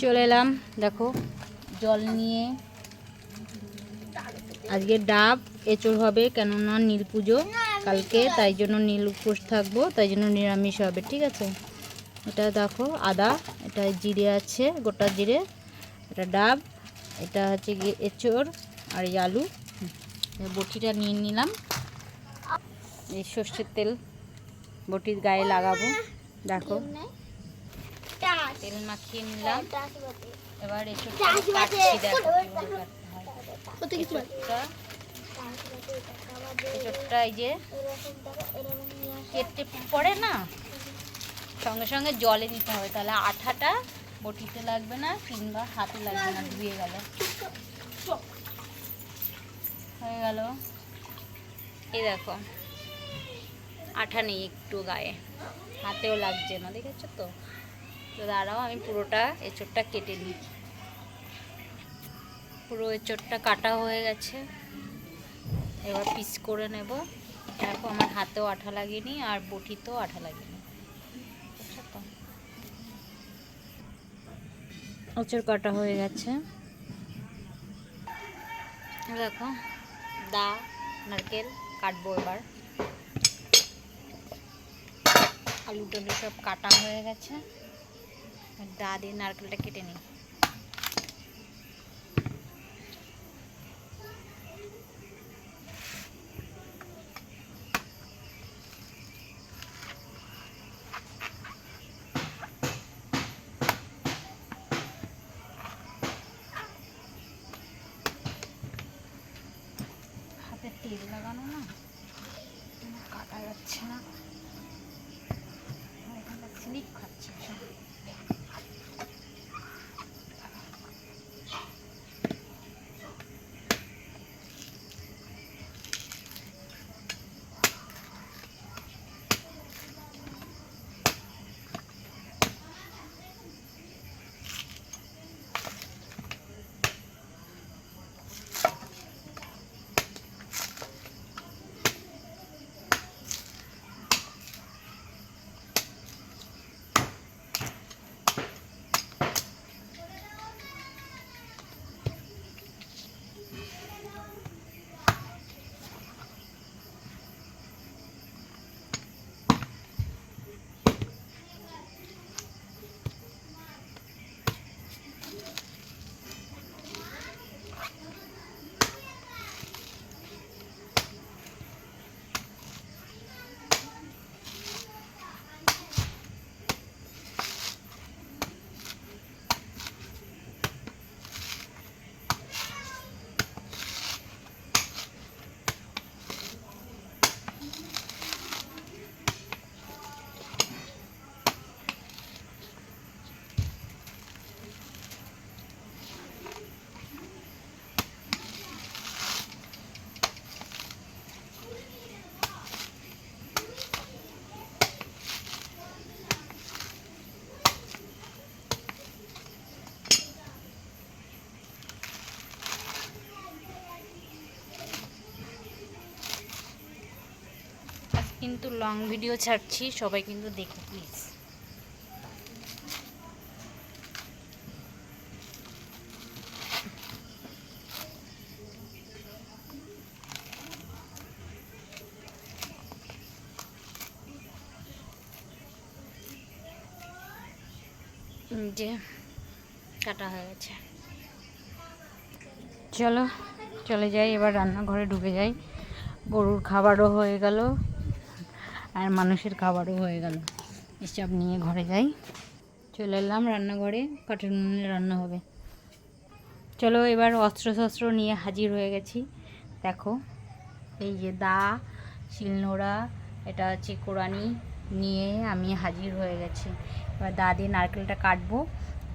চলে এলাম দেখো জল নিয়ে। আজকে ডাব এঁচড় হবে, কেননা নীল পুজো কালকে, তাই জন্য নীল উপোস থাকবো, তাই জন্য নিরামিষ হবে। ঠিক আছে, এটা দেখো আদা, এটা জিরে আছে, গোটা জিরে, এটা ডাব, এটা হচ্ছে গিয়ে এঁচড়, আর এই আলু। বটিটা নিয়ে নিলাম, এই সর্ষের তেল বটির গায়ে লাগাবো। দেখো তেল মাখিয়ে নিলাম। এবার এঁচড়টা কাটছি, দেখো এঁচড়টা এই যে কেটে পড়ে না, সঙ্গে সঙ্গে জলে দিতে হবে, তাহলে আঠাটা বটিতে লাগবে না কিংবা হাতে লাগবে না, ধুয়ে গেল হয়ে গেল। এই দেখো আঠা নেই একটু গায়ে, হাতেও লাগছে না, দেখেছো তো। তো দাঁড়াও আমি পুরোটা এঁচড়টা কেটে নিই। পুরো এঁচড়টা কাটা হয়ে গেছে, এবার পিস করে নেব। দেখো আমার হাতেও আঠা লাগেনি আর বটিতেও আঠা লাগেনি, বুঝছো তো। এঁচড় কাটা হয়ে গেছে, দেখো দা নারকেল কাটবো এবার। আলু টালু সব কাটা হয়ে গেছে, দা দিয়ে নারকেলটা কেটে নিই। হাতে তেল লাগানো না, কাটা যাচ্ছে না, স্লিপ খাচ্ছে সব। কিন্তু লং ভিডিও ছাড়ছি, সবাই কিন্তু দেখো প্লিজ। যে কাটা হয়ে গেছে, চলো চলে যাই এবার রান্নাঘরে ঢুকে যাই। গরুর খাবারও হয়ে গেল আর মানুষের খাবারও হয়ে গেল, এসব নিয়ে ঘরে যাই। চলে এলাম রান্নাঘরে, কাঠের উনুনে রান্না হবে। চলো এবার অস্ত্র শস্ত্র নিয়ে হাজির হয়ে গেছি। দেখো এই যে দা, শিলনোড়া, এটা হচ্ছে কোড়ানি নিয়ে আমি হাজির হয়ে গেছি। এবার দা দিয়ে নারকেলটা কাটবো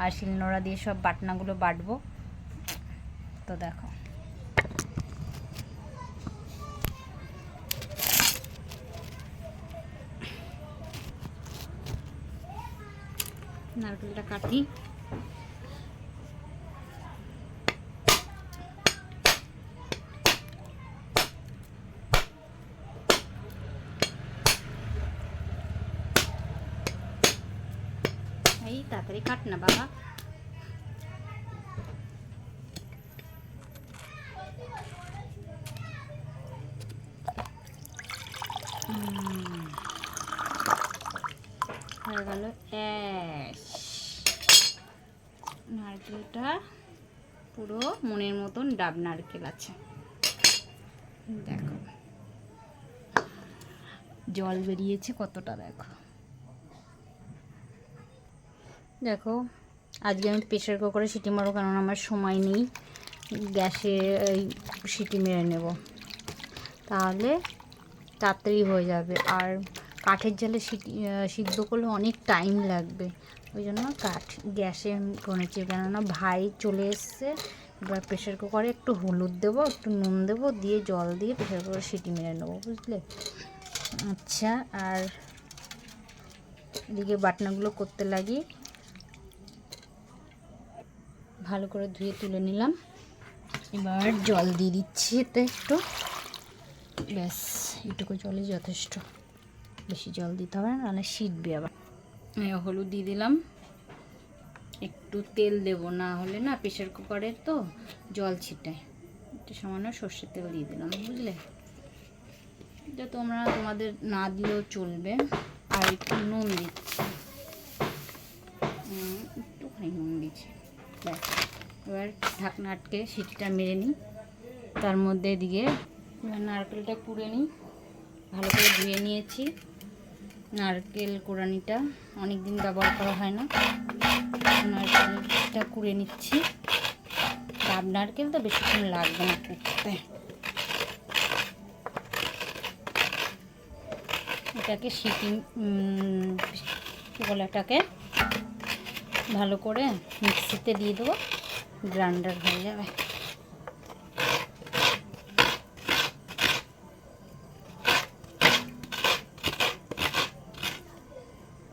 আর শিলনোড়া দিয়ে সব বাটনাগুলো বাটবো। তো দেখো নারকেলটা কাটি। এই তাড়াতাড়ি কাট না বাবা। ব্যাস, নারকেলটা পুরো মনের মতন ডাব নারকেল আছে। দেখো জল বেরিয়েছে কতটা, দেখো দেখো। আজকে আমি প্রেশার কুকারে সিটি মারবো, কারণ আমার সময় নেই। গ্যাসে এই সিটি মেরে নেব, তাহলে তাড়াতাড়ি হয়ে যাবে। আর কাঠের জালে সিদ্ধ করলে অনেক টাইম লাগবে, ওই জন্য গ্যাসে করেছি। কেননা ভাই চলে এসছে, এবার প্রেশার কুকারে একটু হলুদ দেবো, একটু নুন দেবো, দিয়ে জল দিয়ে প্রেশার কুকারে সিটি মেরে নেবো, বুঝলে। আচ্ছা, আর এদিকে বাটনাগুলো করতে লাগি। ভালো করে ধুয়ে তুলে নিলাম, এবার জল দিয়ে দিচ্ছি এতে একটু, ব্যাস এটুকু জলই যথেষ্ট, বেশি জল দিতে হবে না, নাহলে শিটবে আবার। হলুদ দিয়ে দিলাম, একটু তেল দেব, না হলে না প্রেশার কুকারে তো জল ছিটায়। একটু সামান্য সর্ষের তেল দিয়ে দিলাম, বুঝলে। এটা তোমরা তোমাদের না দিলেও চলবে। আর একটু নুন দিচ্ছি, একটুখানি নুন দিচ্ছি, ব্যাস। এবার ঢাকনা আটকে সিটিটা মেরে নিই। তার মধ্যে এদিকে এবার নারকেলটা কুড়ে নিই, ভালো করে ধুয়ে নিয়েছি। নারকেল কোড়ানিটা অনেক দিন ব্যবহার করা হয় না, নারকেলটা কুড়ে নিচ্ছি। ডাব নারকেল তো বেশিক্ষণ লাগবে না কুড়তে। এটাকে সিটি গলাটাকে ভালো করে মিক্সিতে দিয়ে দেবো, গ্রাইন্ডার হয়ে যাবে।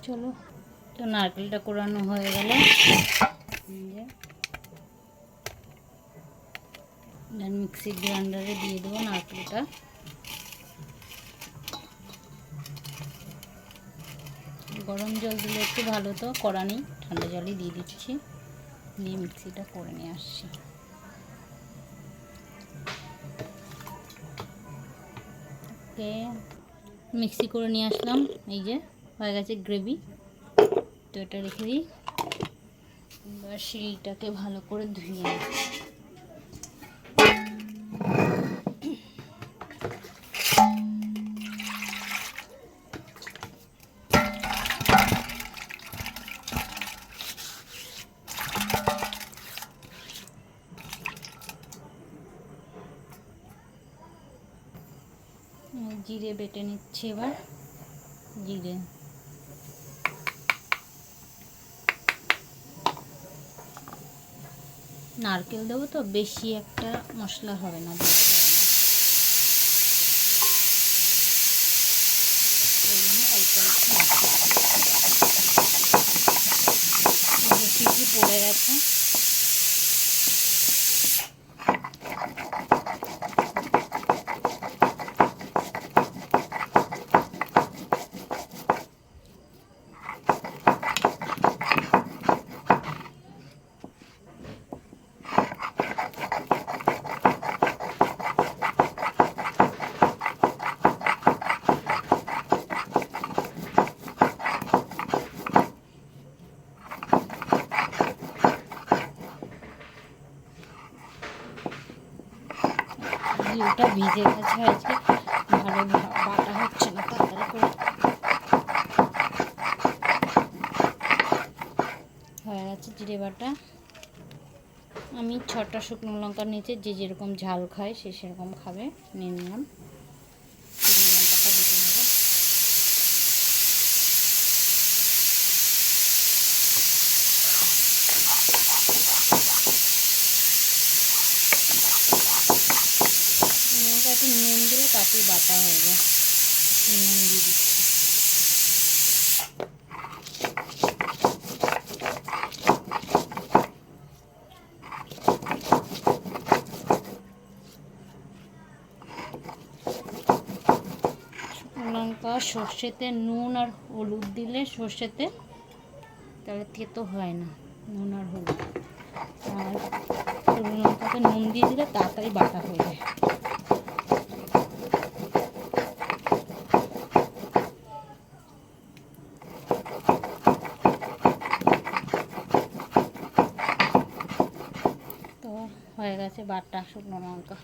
চলো, তো নারকেলটা কোরানো হয়ে গেল, মিক্সি গ্রাইন্ডারে দিয়ে দেবো নারকেলটা। গরম জল দিলে একটু ভালো, তো করা নেই, ঠান্ডা জলই দিয়ে দিচ্ছি, দিয়ে মিক্সিটা করে নিয়ে আসছি। ওকে, মিক্সি করে নিয়ে আসলাম, এই যে হয়ে গেছে গ্রেভি। তো এটা রেখে দিই, এবার শিলটাকে ভালো করে ধুয়ে নিই। জিরে বেটে নিচ্ছি, এবার জিরে, নারকেল দেবো তো বেশি একটা মশলা হবে না, দেওয়া যাবে না, ওই জন্য অল্প অল্প সিটি পড়ে গেছে। জিরেটা ভিজে গেছে, আজকে ভালো বাটা হচ্ছে না, তাড়াতাড়ি করে হয়ে গেছে জিরে বাটা। আমি 6টা শুকনো লঙ্কা নিচে, যে যেরকম ঝাল খায় সে সেরকম খাবে, নিয়ে নিলাম। শুকনো লঙ্কাটা বেটে নেব। লঙ্কা একটু নুন দিলে তাতেই বাটা হয়ে যায়, নুন দিয়ে দিচ্ছি। লঙ্কা সর্ষেতে নুন আর হলুদ দিলে, সর্ষেতে তাহলে তেতো হয় না, নুন আর হলুদ। আর শুকনো লঙ্কাতে নুন দিয়ে দিলে তাড়াতাড়ি বাটা হয়ে যায়। হয়ে গেছে বাটা শুকনো লঙ্কা।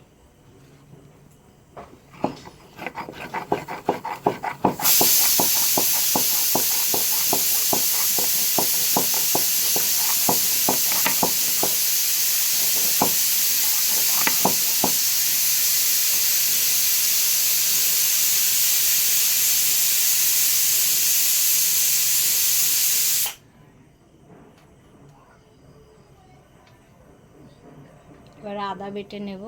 এবার আদা বেটে নেব।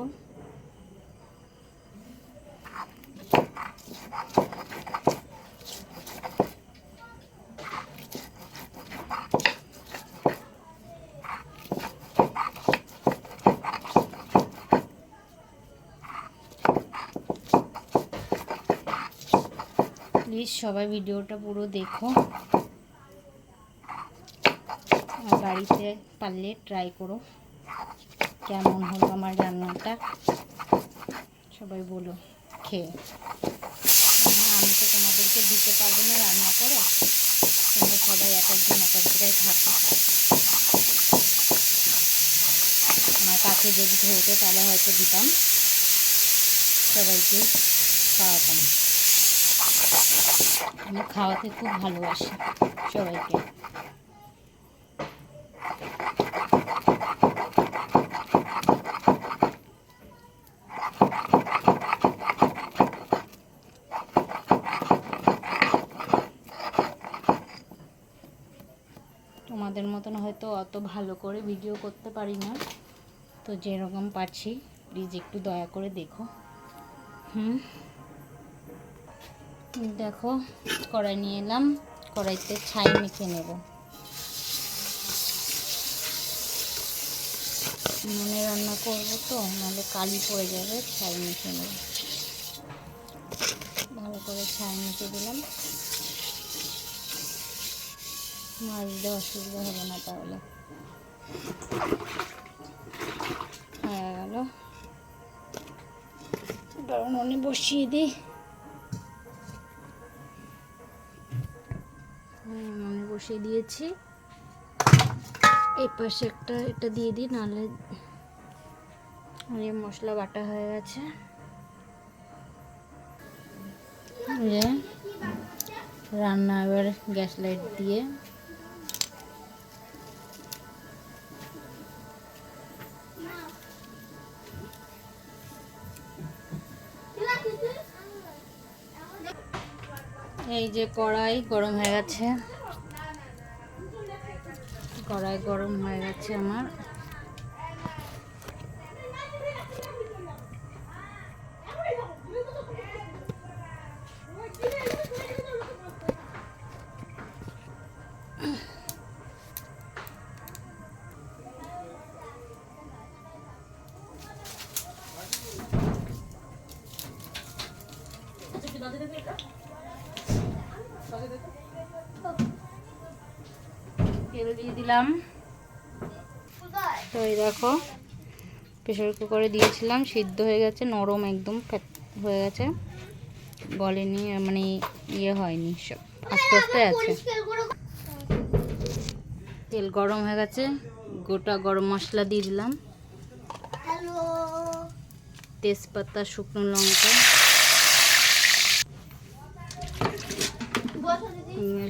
প্লিজ সবাই ভিডিওটা পুরো দেখো, আর বাড়িতে পারলে ট্রাই করো কেমন হলো আমার রান্নাটা, সবাই বলো খেয়ে। আমি তো তোমাদেরকে দিতে পারবো না রান্না করে, তোমরা সবাই এক একজন এক এক জায়গায় থাকো। আমার কাছে যদি হতো তাহলে হয়তো দিতাম, সবাইকে খাওয়াতাম। আমি খাওয়াতে খুব ভালোবাসি সবাইকে। তোমাদের মতন হয়তো অত ভালো করে ভিডিও করতে পারি না, তো যেরকম পারছি প্লিজ একটু দয়া করে দেখো। দেখো কড়াই নিয়ে এলাম, কড়াইতে ছাই মেখে নেব। নুনে রান্না করবো তো, নাহলে কালি পড়ে যাবে, ছাই মেখে নেব। ভালো করে ছাই মেখে দিলাম, মাজতে অসুবিধা হবে না তাহলে। হয়ে গেল, এবার উনুনে বসিয়ে দিই। উনুনে বসিয়ে দিয়েছি, এই পাশে একটা এটা দিয়ে দিই, নাহলে মশলা বাটা হয়ে গেছে। রান্না এবার গ্যাস লাইট দিয়ে এই যে কড়াই গরম হয়ে গেছে, কড়াই গরম হয়ে গেছে আমার। তেল দিয়ে দিলাম। তো এই দেখো প্রেসার কুকারে দিয়েছিলাম, সিদ্ধ হয়ে গেছে, নরম একদম হয়ে গেছে, গলেনি, মানে ইয়ে হয়নি, সব আস্তে আস্তে আছে। তেল গরম হয়ে গেছে, গোটা গরম মশলা দিয়ে দিলাম, তেজপাতা, শুকনো লঙ্কা,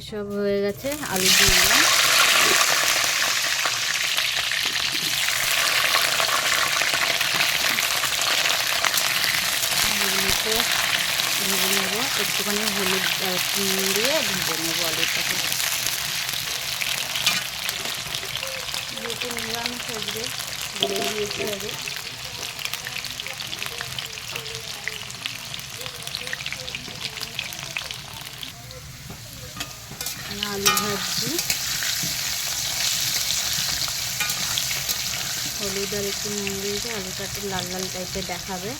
সব হয়ে গেছে। আলু দিয়ে দিলাম, আলুগুলোকে ভেজে নেবো, একটুখানি হলুদ দিয়ে ভেজে নেবো আলুটাকে। যেহেতু নিরামিষ সবজি বলে দিয়েছি আগে, আলু ভাজছি, হলুদ আর একটু নুন দিয়েছি, আলুটা একটু লাল লাল টাইপের দেখাবে।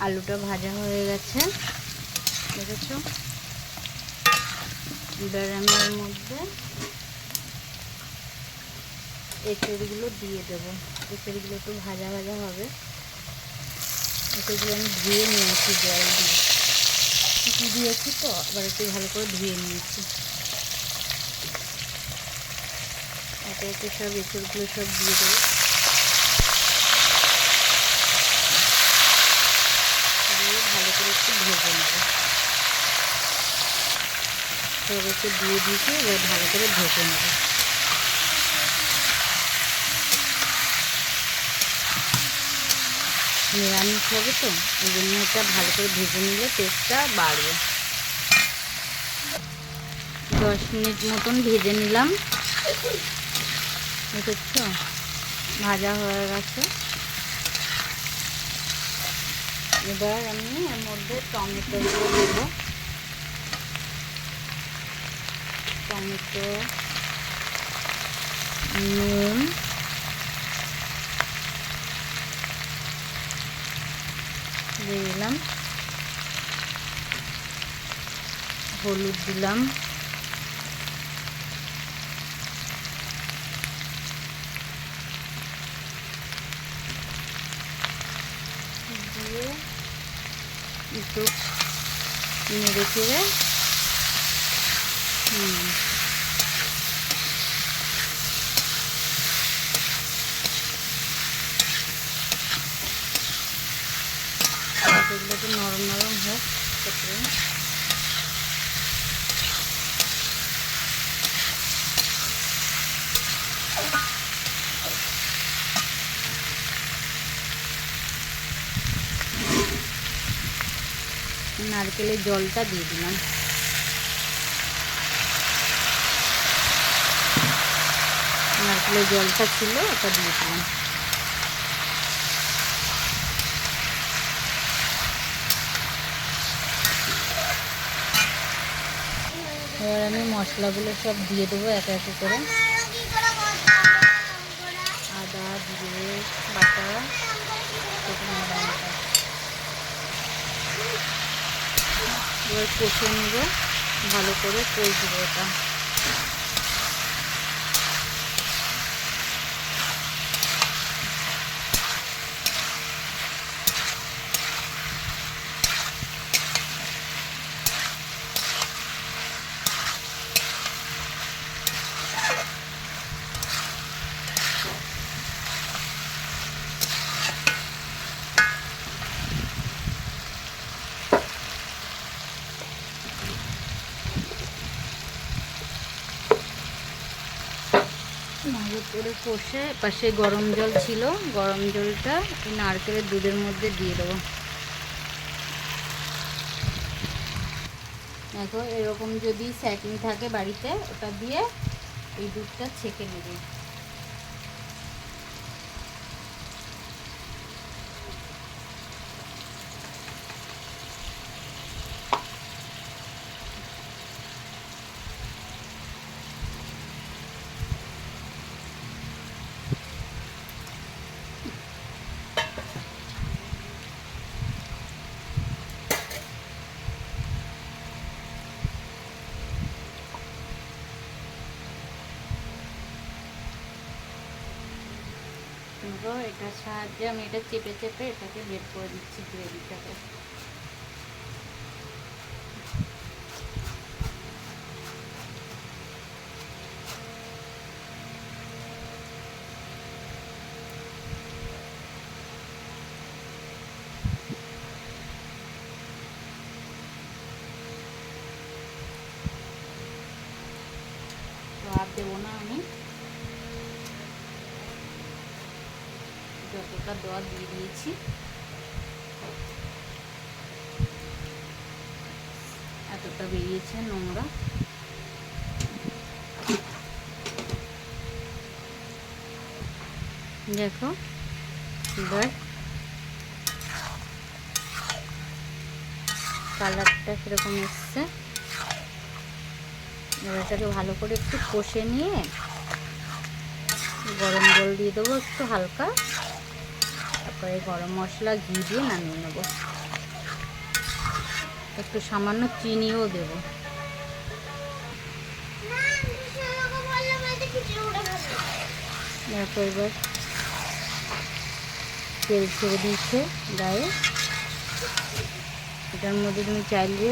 আলুটা ভাজা হয়ে গেছে, দেখেছো। এবার আমি এর মধ্যে এঁচড়গুলো দিয়ে দেবো, এঁচড়গুলো একটু ভাজা ভাজা হবে। এঁচড়গুলো আমি ধুয়ে নিয়েছি জল দিয়ে, কিছু দিয়েছি তো, আবার একটু ভালো করে ধুয়ে নিয়েছি। একে একে সব এঁচড়গুলো সব দিয়ে দেবো। দিয়ে ভালো করে একটু ভেজে নেব। সব একটু দিয়ে দিয়েছি, এবার ভালো করে ভেজে নেব। নিরামিষ হবে তো, ওই জন্য এটা ভালো করে ভেজে নিলে টেস্টটা বাড়বে। 10 মিনিট মতন ভেজে নিলাম। দেখছো ভাজা হয়ে গেছে। এবার আমি এর মধ্যে টমেটোগুলো দেব। টমেটো, নুন, দিয়ে দিলাম, হলুদ দিলাম, দিয়ে একটু নেড়ে চেড়ে এগুলো একটু নরম নরম হোক। নারকেলের জলটা দিয়ে দিলাম। নারকেলের জলটা ছিল ওটা দিয়ে দিলাম। এবার আমি মশলাগুলো সব দিয়ে দেবো একে একে করে। আদা, জিরে বাটা, শুকনো লঙ্কা। এবার কষে নেব, ভালো করে কষবো ওটা। ভালো করে কষে পাশে গরম জল ছিল, গরম জলটা এই নারকেলের দুধের মধ্যে দিয়ে দেবো। দেখো এরকম যদি স্যাটিং থাকে বাড়িতে, ওটা দিয়ে এই দুধটা ছেঁকে নেবে। এটার সাহায্যে আমি এটা চেপে চেপে এটাকে বের করে দিচ্ছি গ্রেভিটাকে। তো আর দেবো না, আমি যতটা দেওয়া দিয়ে দিয়েছি। এতটা বেরিয়েছে নোংরা। দেখো এবার কালারটা কীরকম এসছে। এবার এটাকে ভালো করে একটু কষে নিয়ে গরম জল দিয়ে দেবো একটু হালকা, তারপরে গরম মশলা ঘি দিয়ে নামিয়ে নেব। একটু সামান্য চিনিও দেব। দেখো এবার তেল ছেড়ে দিচ্ছে গায়ে। এটার মধ্যে তুমি চাইলে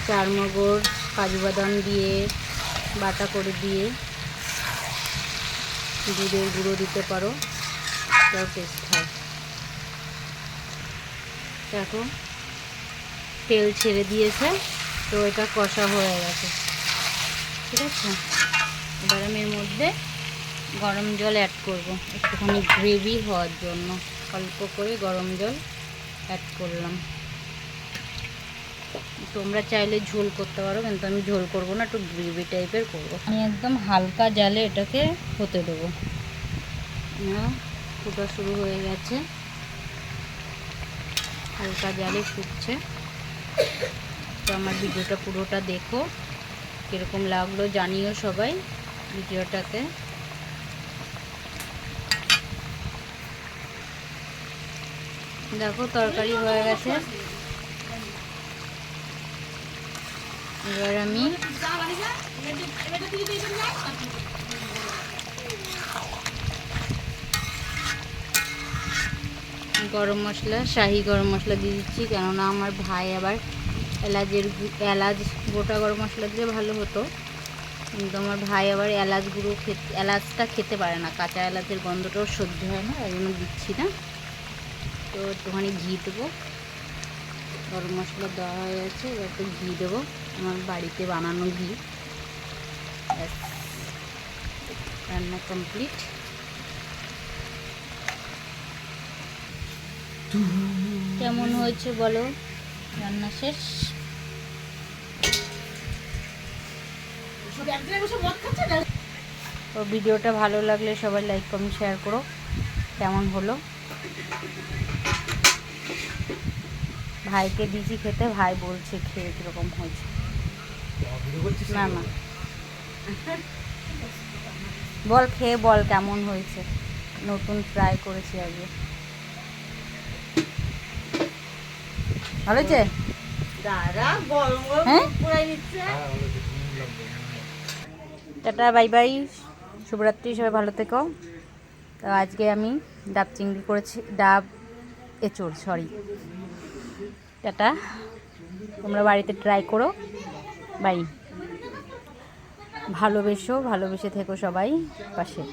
চারমগজ, কাজু বাদাম দিয়ে বাটা করে দিয়ে দুধের গুঁড়ো দিতে পারো, তাও টেস্ট হয়। দেখো তেল ছেড়ে দিয়েছে, তো এটা কষা হয়ে গেছে, ঠিক আছে। এবার আমি এর মধ্যে গরম জল অ্যাড করব, একটুখানি গ্রেভি হওয়ার জন্য অল্প করে গরম জল অ্যাড করলাম। তোমরা চাইলে ঝোল করতে পারো, কিন্তু আমি ঝোল করব না, একটু গ্রেভি টাইপের করব। আমি একদম হালকা জালে এটাকে হতে দেবো। ফুটা শুরু হয়ে গেছে, হালকা জালে ফুটছে। তো আমার ভিডিওটা পুরোটা দেখো, কীরকম লাগলো জানিও সবাই ভিডিওটাকে। দেখো তরকারি হয়ে গেছে। এবার আমি গরম মশলা, শাহি গরম মশলা দিয়ে দিচ্ছি, কেননা আমার ভাই আবার এলাচ গোটা গরম মশলা দিলে ভালো হতো, কিন্তু আমার ভাই আবার এলাচটা খেতে পারে না, কাঁচা এলাচের গন্ধটাও সহ্য হয় না, এই জন্য দিচ্ছি না। তো একটুখানি ঘি দেবো, গরম মশলা দেওয়া হয়ে গেছে, এবার একটু ঘি দেবো, আমার বাড়িতে বানানো ঘি। রান্না কমপ্লিট। কেমন হয়েছে বলো, রান্না শেষ। তো ভিডিওটা ভালো লাগলে সবাই লাইক কমেন্ট শেয়ার করো। কেমন হলো, ভাইকে দিয়েছি খেতে, ভাই বলছে খেয়ে কীরকম হয়েছে। না না, বল খেয়ে বল কেমন হয়েছে, নতুন ট্রাই করেছি আগে। ভালো হয়েছে? হ্যাঁ, টাটা বাই বাই, শুভরাত্রি, সবাই ভালো থেকো। তো আজকে আমি ডাব চিংড়ি করেছি, ডাব এঁচোড়, সরি। টাটা, তোমরা বাড়িতে ট্রাই করো। বাই, ভালোবেসে থেকো সবাই পাশে।